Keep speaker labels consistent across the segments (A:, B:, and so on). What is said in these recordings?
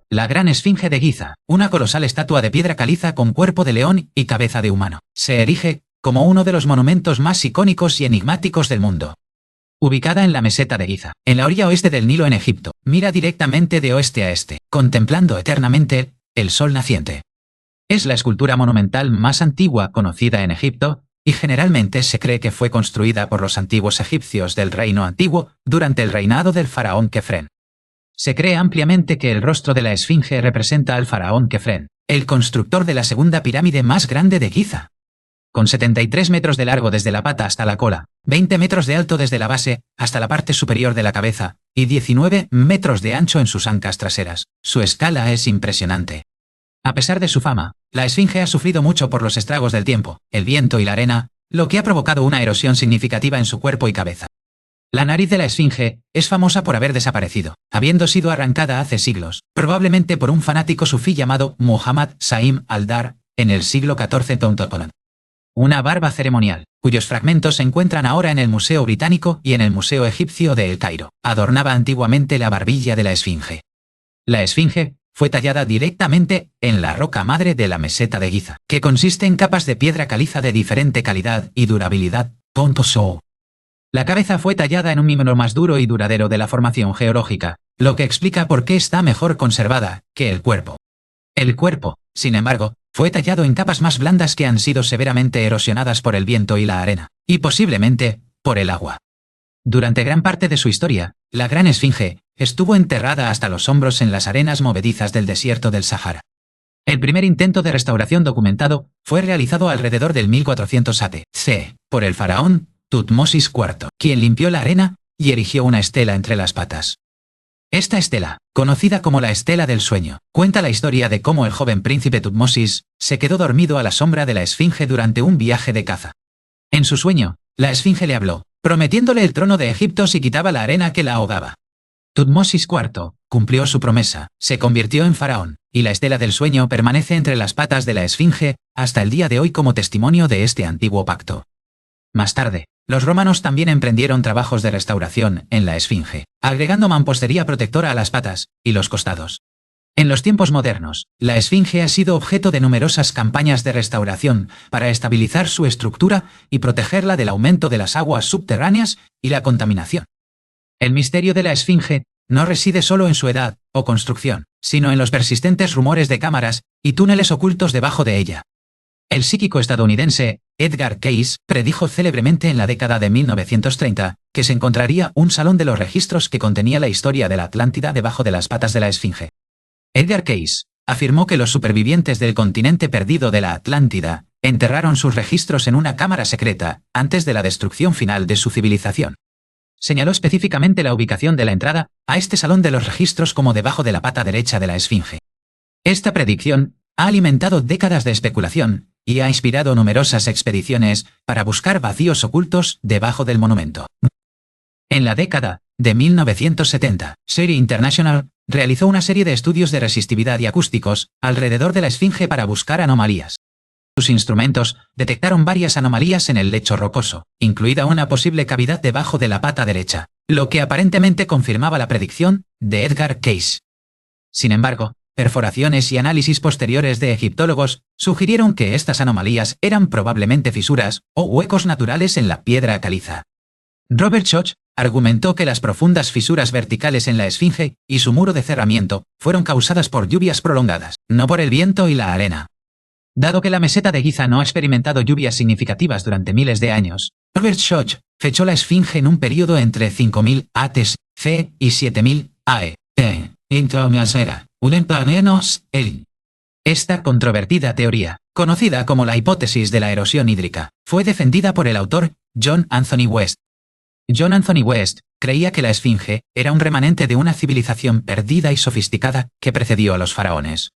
A: La Gran Esfinge de Giza, una colosal estatua de piedra caliza con cuerpo de león y cabeza de humano, se erige como uno de los monumentos más icónicos y enigmáticos del mundo. Ubicada en la meseta de Giza, en la orilla oeste del Nilo en Egipto, mira directamente de oeste a este, contemplando eternamente el sol naciente. Es la escultura monumental más antigua conocida en Egipto, y generalmente se cree que fue construida por los antiguos egipcios del Reino Antiguo durante el reinado del faraón Kefren. Se cree ampliamente que el rostro de la Esfinge representa al faraón Kefren, el constructor de la segunda pirámide más grande de Giza. Con 73 metros de largo desde la pata hasta la cola, 20 metros de alto desde la base hasta la parte superior de la cabeza, y 19 metros de ancho en sus ancas traseras, su escala es impresionante. A pesar de su fama, la Esfinge ha sufrido mucho por los estragos del tiempo, el viento y la arena, lo que ha provocado una erosión significativa en su cuerpo y cabeza. La nariz de la Esfinge es famosa por haber desaparecido, habiendo sido arrancada hace siglos, probablemente por un fanático sufí llamado Muhammad Saim al-Dar, en el siglo XIV. Una barba ceremonial, cuyos fragmentos se encuentran ahora en el Museo Británico y en el Museo Egipcio de El Cairo, adornaba antiguamente la barbilla de la Esfinge. La Esfinge fue tallada directamente en la roca madre de la meseta de Giza, que consiste en capas de piedra caliza de diferente calidad y durabilidad. La cabeza fue tallada en un miembro más duro y duradero de la formación geológica, lo que explica por qué está mejor conservada que el cuerpo. El cuerpo, sin embargo, fue tallado en capas más blandas que han sido severamente erosionadas por el viento y la arena, y posiblemente por el agua. Durante gran parte de su historia, la Gran Esfinge estuvo enterrada hasta los hombros en las arenas movedizas del desierto del Sahara. El primer intento de restauración documentado fue realizado alrededor del 1400 a.C. por el faraón Tutmosis IV, quien limpió la arena y erigió una estela entre las patas. Esta estela, conocida como la Estela del Sueño, cuenta la historia de cómo el joven príncipe Tutmosis se quedó dormido a la sombra de la Esfinge durante un viaje de caza. En su sueño, la Esfinge le habló, prometiéndole el trono de Egipto si quitaba la arena que la ahogaba. Tutmosis IV cumplió su promesa, se convirtió en faraón, y la Estela del Sueño permanece entre las patas de la Esfinge hasta el día de hoy como testimonio de este antiguo pacto. Más tarde, los romanos también emprendieron trabajos de restauración en la Esfinge, agregando mampostería protectora a las patas y los costados. En los tiempos modernos, la Esfinge ha sido objeto de numerosas campañas de restauración para estabilizar su estructura y protegerla del aumento de las aguas subterráneas y la contaminación. El misterio de la Esfinge no reside solo en su edad o construcción, sino en los persistentes rumores de cámaras y túneles ocultos debajo de ella. El psíquico estadounidense Edgar Cayce predijo célebremente en la década de 1930 que se encontraría un salón de los registros que contenía la historia de la Atlántida debajo de las patas de la Esfinge. Edgar Cayce afirmó que los supervivientes del continente perdido de la Atlántida enterraron sus registros en una cámara secreta antes de la destrucción final de su civilización. Señaló específicamente la ubicación de la entrada a este salón de los registros como debajo de la pata derecha de la Esfinge. Esta predicción ha alimentado décadas de especulación y ha inspirado numerosas expediciones para buscar vacíos ocultos debajo del monumento. En la década de 1970, SETI International realizó una serie de estudios de resistividad y acústicos alrededor de la Esfinge para buscar anomalías. Sus instrumentos detectaron varias anomalías en el lecho rocoso, incluida una posible cavidad debajo de la pata derecha, lo que aparentemente confirmaba la predicción de Edgar Cayce. Sin embargo, perforaciones y análisis posteriores de egiptólogos sugirieron que estas anomalías eran probablemente fisuras o huecos naturales en la piedra caliza. Robert Schoch argumentó que las profundas fisuras verticales en la Esfinge y su muro de cerramiento fueron causadas por lluvias prolongadas, no por el viento y la arena. Dado que la meseta de Giza no ha experimentado lluvias significativas durante miles de años, Robert Schoch fechó la Esfinge en un período entre 5000 a.C. y 7000 a.E. Esta controvertida teoría, conocida como la hipótesis de la erosión hídrica, fue defendida por el autor John Anthony West. John Anthony West creía que la Esfinge era un remanente de una civilización perdida y sofisticada que precedió a los faraones.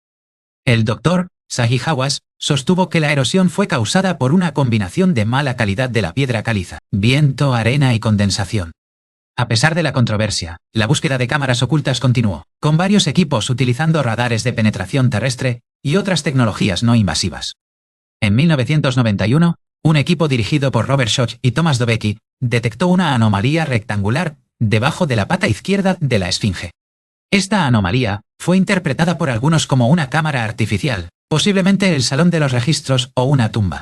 A: El doctor Zahi Hawass sostuvo que la erosión fue causada por una combinación de mala calidad de la piedra caliza, viento, arena y condensación. A pesar de la controversia, la búsqueda de cámaras ocultas continuó, con varios equipos utilizando radares de penetración terrestre y otras tecnologías no invasivas. En 1991, un equipo dirigido por Robert Schoch y Thomas Dobecki detectó una anomalía rectangular debajo de la pata izquierda de la esfinge. Esta anomalía fue interpretada por algunos como una cámara artificial, posiblemente el salón de los registros o una tumba.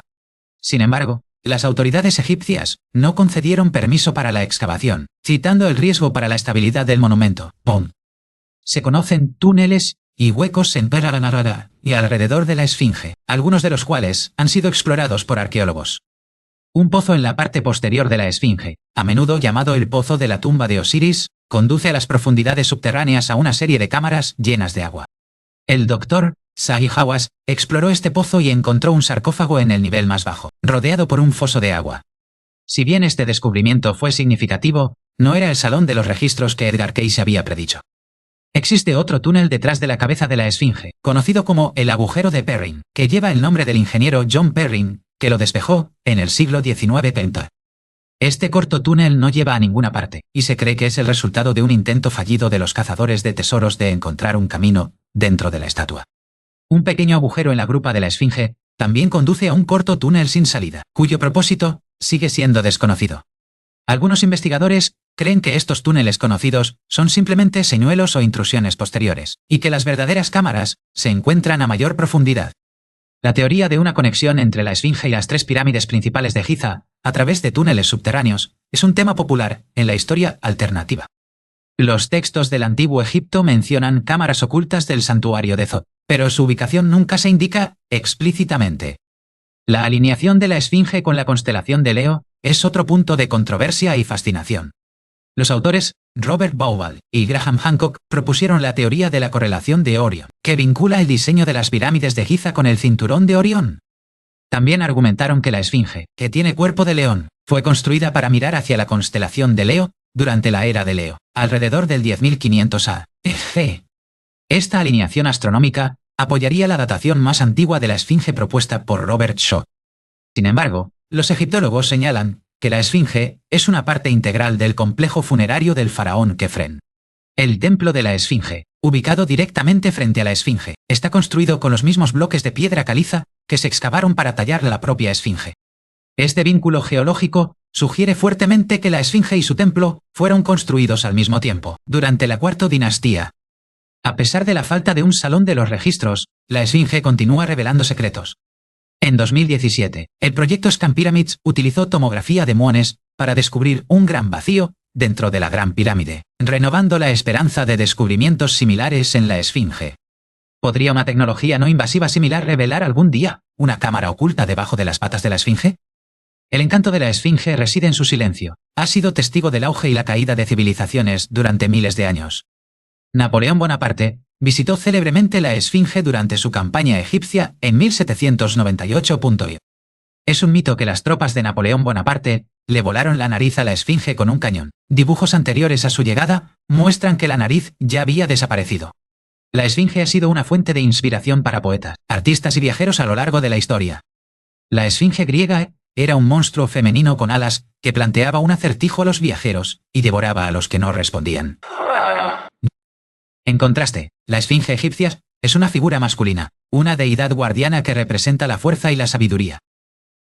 A: Sin embargo, las autoridades egipcias no concedieron permiso para la excavación, citando el riesgo para la estabilidad del monumento. Se conocen túneles y huecos en Perra y alrededor de la esfinge, algunos de los cuales han sido explorados por arqueólogos. Un pozo en la parte posterior de la esfinge, a menudo llamado el pozo de la tumba de Osiris, conduce a las profundidades subterráneas a una serie de cámaras llenas de agua. El doctor Zahi Hawass exploró este pozo y encontró un sarcófago en el nivel más bajo, rodeado por un foso de agua. Si bien este descubrimiento fue significativo, no era el salón de los registros que Edgar Cayce había predicho. Existe otro túnel detrás de la cabeza de la esfinge, conocido como el agujero de Perrin, que lleva el nombre del ingeniero John Perrin, que lo despejó en el siglo XIX. Este corto túnel no lleva a ninguna parte, y se cree que es el resultado de un intento fallido de los cazadores de tesoros de encontrar un camino dentro de la estatua. Un pequeño agujero en la grupa de la esfinge también conduce a un corto túnel sin salida, cuyo propósito sigue siendo desconocido. Algunos investigadores creen que estos túneles conocidos son simplemente señuelos o intrusiones posteriores, y que las verdaderas cámaras se encuentran a mayor profundidad. La teoría de una conexión entre la esfinge y las tres pirámides principales de Giza, a través de túneles subterráneos, es un tema popular en la historia alternativa. Los textos del Antiguo Egipto mencionan cámaras ocultas del santuario de Thoth, pero su ubicación nunca se indica explícitamente. La alineación de la esfinge con la constelación de Leo es otro punto de controversia y fascinación. Los autores Robert Bauval y Graham Hancock propusieron la teoría de la correlación de Orión, que vincula el diseño de las pirámides de Giza con el cinturón de Orión. También argumentaron que la esfinge, que tiene cuerpo de león, fue construida para mirar hacia la constelación de Leo durante la era de Leo, alrededor del 10.500 a.C. Esta alineación astronómica apoyaría la datación más antigua de la esfinge propuesta por Robert Shaw. Sin embargo, los egiptólogos señalan que la esfinge es una parte integral del complejo funerario del faraón Kefren. El templo de la esfinge, ubicado directamente frente a la esfinge, está construido con los mismos bloques de piedra caliza que se excavaron para tallar la propia esfinge. Este vínculo geológico sugiere fuertemente que la esfinge y su templo fueron construidos al mismo tiempo, durante la Cuarta Dinastía. A pesar de la falta de un salón de los registros, la esfinge continúa revelando secretos. En 2017, el proyecto Scan Pyramids utilizó tomografía de muones para descubrir un gran vacío dentro de la Gran Pirámide, renovando la esperanza de descubrimientos similares en la esfinge. ¿Podría una tecnología no invasiva similar revelar algún día una cámara oculta debajo de las patas de la esfinge? El encanto de la esfinge reside en su silencio. Ha sido testigo del auge y la caída de civilizaciones durante miles de años. Napoleón Bonaparte visitó célebremente la esfinge durante su campaña egipcia en 1798. Es un mito que las tropas de Napoleón Bonaparte le volaron la nariz a la esfinge con un cañón. Dibujos anteriores a su llegada muestran que la nariz ya había desaparecido. La esfinge ha sido una fuente de inspiración para poetas, artistas y viajeros a lo largo de la historia. La esfinge griega era un monstruo femenino con alas que planteaba un acertijo a los viajeros y devoraba a los que no respondían. En contraste, la esfinge egipcia es una figura masculina, una deidad guardiana que representa la fuerza y la sabiduría.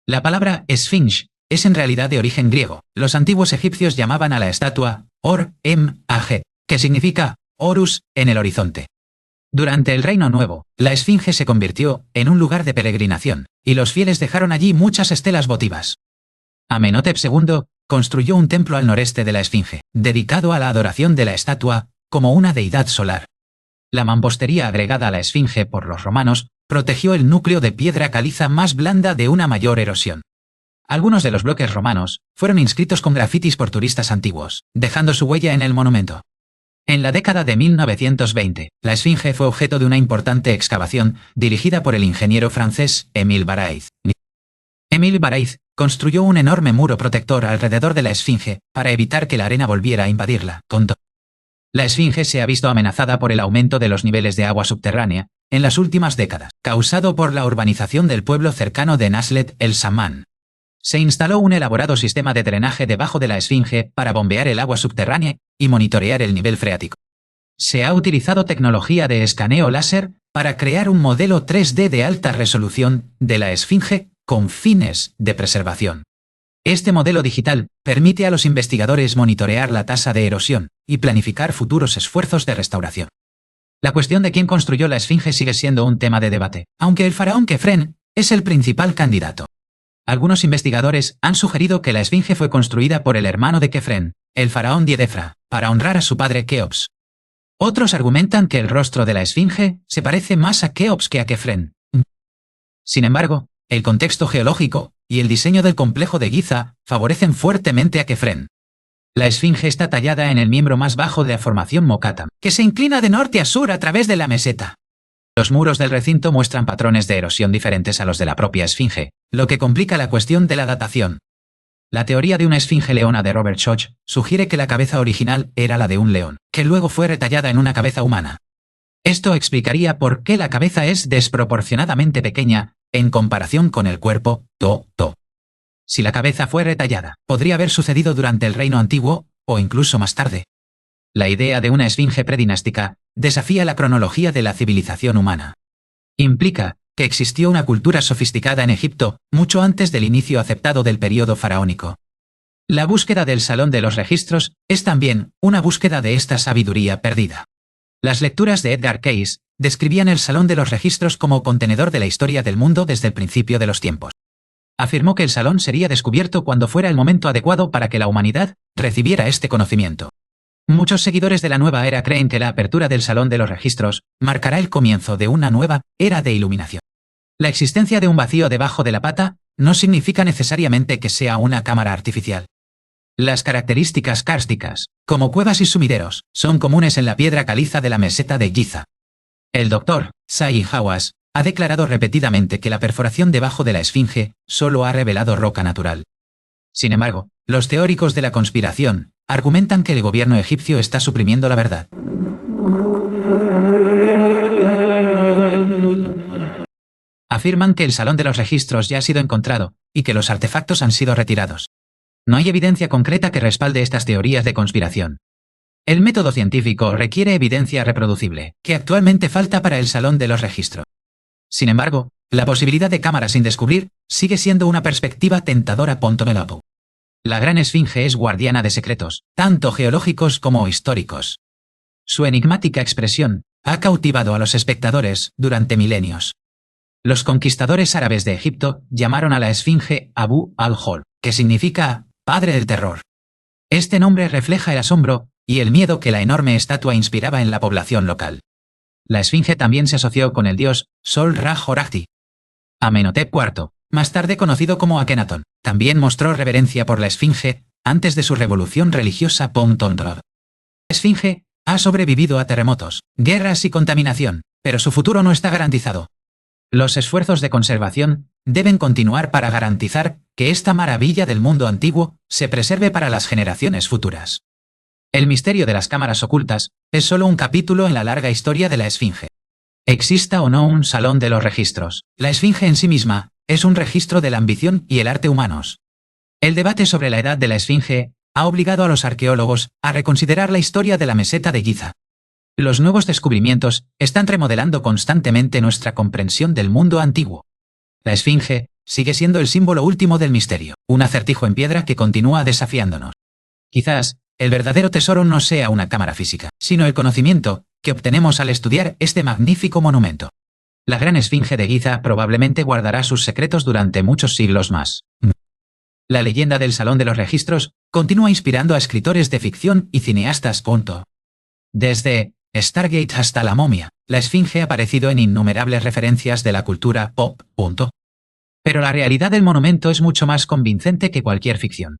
A: La palabra esfinge es en realidad de origen griego. Los antiguos egipcios llamaban a la estatua Or-Em-Ajet, que significa Horus en el horizonte. Durante el Reino Nuevo, la esfinge se convirtió en un lugar de peregrinación, y los fieles dejaron allí muchas estelas votivas. Amenhotep II construyó un templo al noreste de la esfinge, dedicado a la adoración de la estatua como una deidad solar. La mampostería agregada a la esfinge por los romanos protegió el núcleo de piedra caliza más blanda de una mayor erosión. Algunos de los bloques romanos fueron inscritos con grafitis por turistas antiguos, dejando su huella en el monumento. En la década de 1920, la esfinge fue objeto de una importante excavación dirigida por el ingeniero francés Émile Baraïz. Émile Baraïz construyó un enorme muro protector alrededor de la esfinge para evitar que la arena volviera a invadirla. La esfinge se ha visto amenazada por el aumento de los niveles de agua subterránea en las últimas décadas, causado por la urbanización del pueblo cercano de Naslet el Samman. Se instaló un elaborado sistema de drenaje debajo de la esfinge para bombear el agua subterránea y monitorear el nivel freático. Se ha utilizado tecnología de escaneo láser para crear un modelo 3D de alta resolución de la esfinge con fines de preservación. Este modelo digital permite a los investigadores monitorear la tasa de erosión y planificar futuros esfuerzos de restauración. La cuestión de quién construyó la Esfinge sigue siendo un tema de debate, aunque el faraón Kefren es el principal candidato. Algunos investigadores han sugerido que la Esfinge fue construida por el hermano de Kefren, el faraón Diedefra, para honrar a su padre Keops. Otros argumentan que el rostro de la Esfinge se parece más a Keops que a Kefren. Sin embargo, el contexto geológico y el diseño del complejo de Giza favorecen fuertemente a Kefren. La Esfinge está tallada en el miembro más bajo de la formación Mokattam, que se inclina de norte a sur a través de la meseta. Los muros del recinto muestran patrones de erosión diferentes a los de la propia Esfinge, lo que complica la cuestión de la datación. La teoría de una esfinge leona de Robert Schoch sugiere que la cabeza original era la de un león, que luego fue retallada en una cabeza humana. Esto explicaría por qué la cabeza es desproporcionadamente pequeña en comparación con el cuerpo. Si la cabeza fue retallada, podría haber sucedido durante el reino antiguo, o incluso más tarde. La idea de una esfinge predinástica desafía la cronología de la civilización humana. Implica que existió una cultura sofisticada en Egipto mucho antes del inicio aceptado del período faraónico. La búsqueda del Salón de los Registros es también una búsqueda de esta sabiduría perdida. Las lecturas de Edgar Cayce describían el Salón de los Registros como contenedor de la historia del mundo desde el principio de los tiempos. Afirmó que el salón sería descubierto cuando fuera el momento adecuado para que la humanidad recibiera este conocimiento. Muchos seguidores de la nueva era creen que la apertura del Salón de los Registros marcará el comienzo de una nueva era de iluminación. La existencia de un vacío debajo de la pata no significa necesariamente que sea una cámara artificial. Las características kársticas, como cuevas y sumideros, son comunes en la piedra caliza de la meseta de Giza. El Dr. Zahi Hawass ha declarado repetidamente que la perforación debajo de la Esfinge solo ha revelado roca natural. Sin embargo, los teóricos de la conspiración argumentan que el gobierno egipcio está suprimiendo la verdad. Afirman que el Salón de los Registros ya ha sido encontrado y que los artefactos han sido retirados. No hay evidencia concreta que respalde estas teorías de conspiración. El método científico requiere evidencia reproducible, que actualmente falta para el Salón de los Registros. Sin embargo, la posibilidad de cámaras sin descubrir sigue siendo una perspectiva tentadora. La Gran Esfinge es guardiana de secretos, tanto geológicos como históricos. Su enigmática expresión ha cautivado a los espectadores durante milenios. Los conquistadores árabes de Egipto llamaron a la Esfinge Abu al-Hol, que significa Padre del Terror. Este nombre refleja el asombro y el miedo que la enorme estatua inspiraba en la población local. La Esfinge también se asoció con el dios Sol-Ra-Horajti. Amenhotep IV, más tarde conocido como Akenatón, también mostró reverencia por la Esfinge antes de su revolución religiosa. La Esfinge ha sobrevivido a terremotos, guerras y contaminación, pero su futuro no está garantizado. Los esfuerzos de conservación deben continuar para garantizar que esta maravilla del mundo antiguo se preserve para las generaciones futuras. El misterio de las cámaras ocultas es solo un capítulo en la larga historia de la Esfinge. Exista o no un Salón de los Registros, la Esfinge en sí misma es un registro de la ambición y el arte humanos. El debate sobre la edad de la Esfinge ha obligado a los arqueólogos a reconsiderar la historia de la meseta de Giza. Los nuevos descubrimientos están remodelando constantemente nuestra comprensión del mundo antiguo. La Esfinge sigue siendo el símbolo último del misterio, un acertijo en piedra que continúa desafiándonos. Quizás el verdadero tesoro no sea una cámara física, sino el conocimiento que obtenemos al estudiar este magnífico monumento. La Gran Esfinge de Giza probablemente guardará sus secretos durante muchos siglos más. La leyenda del Salón de los Registros continúa inspirando a escritores de ficción y cineastas. Desde Stargate hasta la momia, la Esfinge ha aparecido en innumerables referencias de la cultura pop. Pero la realidad del monumento es mucho más convincente que cualquier ficción.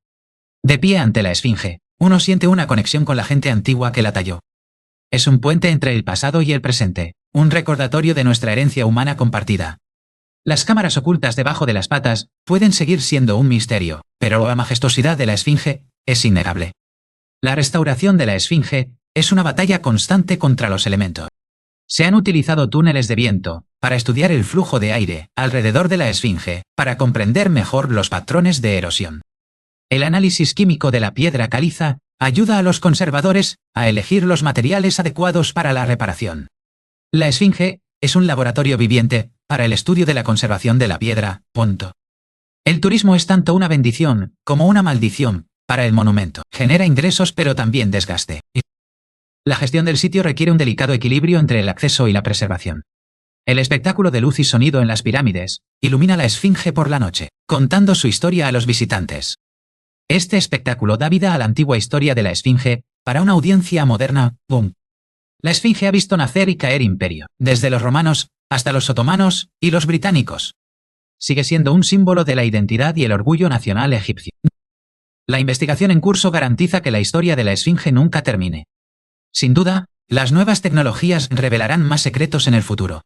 A: De pie ante la Esfinge, uno siente una conexión con la gente antigua que la talló. Es un puente entre el pasado y el presente, un recordatorio de nuestra herencia humana compartida. Las cámaras ocultas debajo de las patas pueden seguir siendo un misterio, pero la majestuosidad de la Esfinge es innegable. La restauración de la Esfinge es una batalla constante contra los elementos. Se han utilizado túneles de viento para estudiar el flujo de aire alrededor de la Esfinge para comprender mejor los patrones de erosión. El análisis químico de la piedra caliza ayuda a los conservadores a elegir los materiales adecuados para la reparación. La Esfinge es un laboratorio viviente para el estudio de la conservación de la piedra. El turismo es tanto una bendición como una maldición para el monumento. Genera ingresos pero también desgaste. La gestión del sitio requiere un delicado equilibrio entre el acceso y la preservación. El espectáculo de luz y sonido en las pirámides ilumina la Esfinge por la noche, contando su historia a los visitantes. Este espectáculo da vida a la antigua historia de la Esfinge para una audiencia moderna. ¡Bum! La Esfinge ha visto nacer y caer imperio, desde los romanos hasta los otomanos y los británicos. Sigue siendo un símbolo de la identidad y el orgullo nacional egipcio. La investigación en curso garantiza que la historia de la Esfinge nunca termine. Sin duda, las nuevas tecnologías revelarán más secretos en el futuro.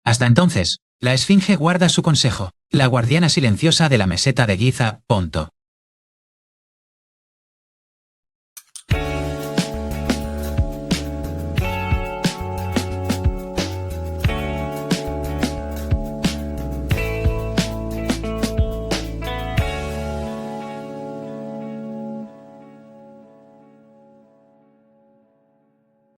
A: Hasta entonces, la Esfinge guarda su consejo, la guardiana silenciosa de la meseta de Giza.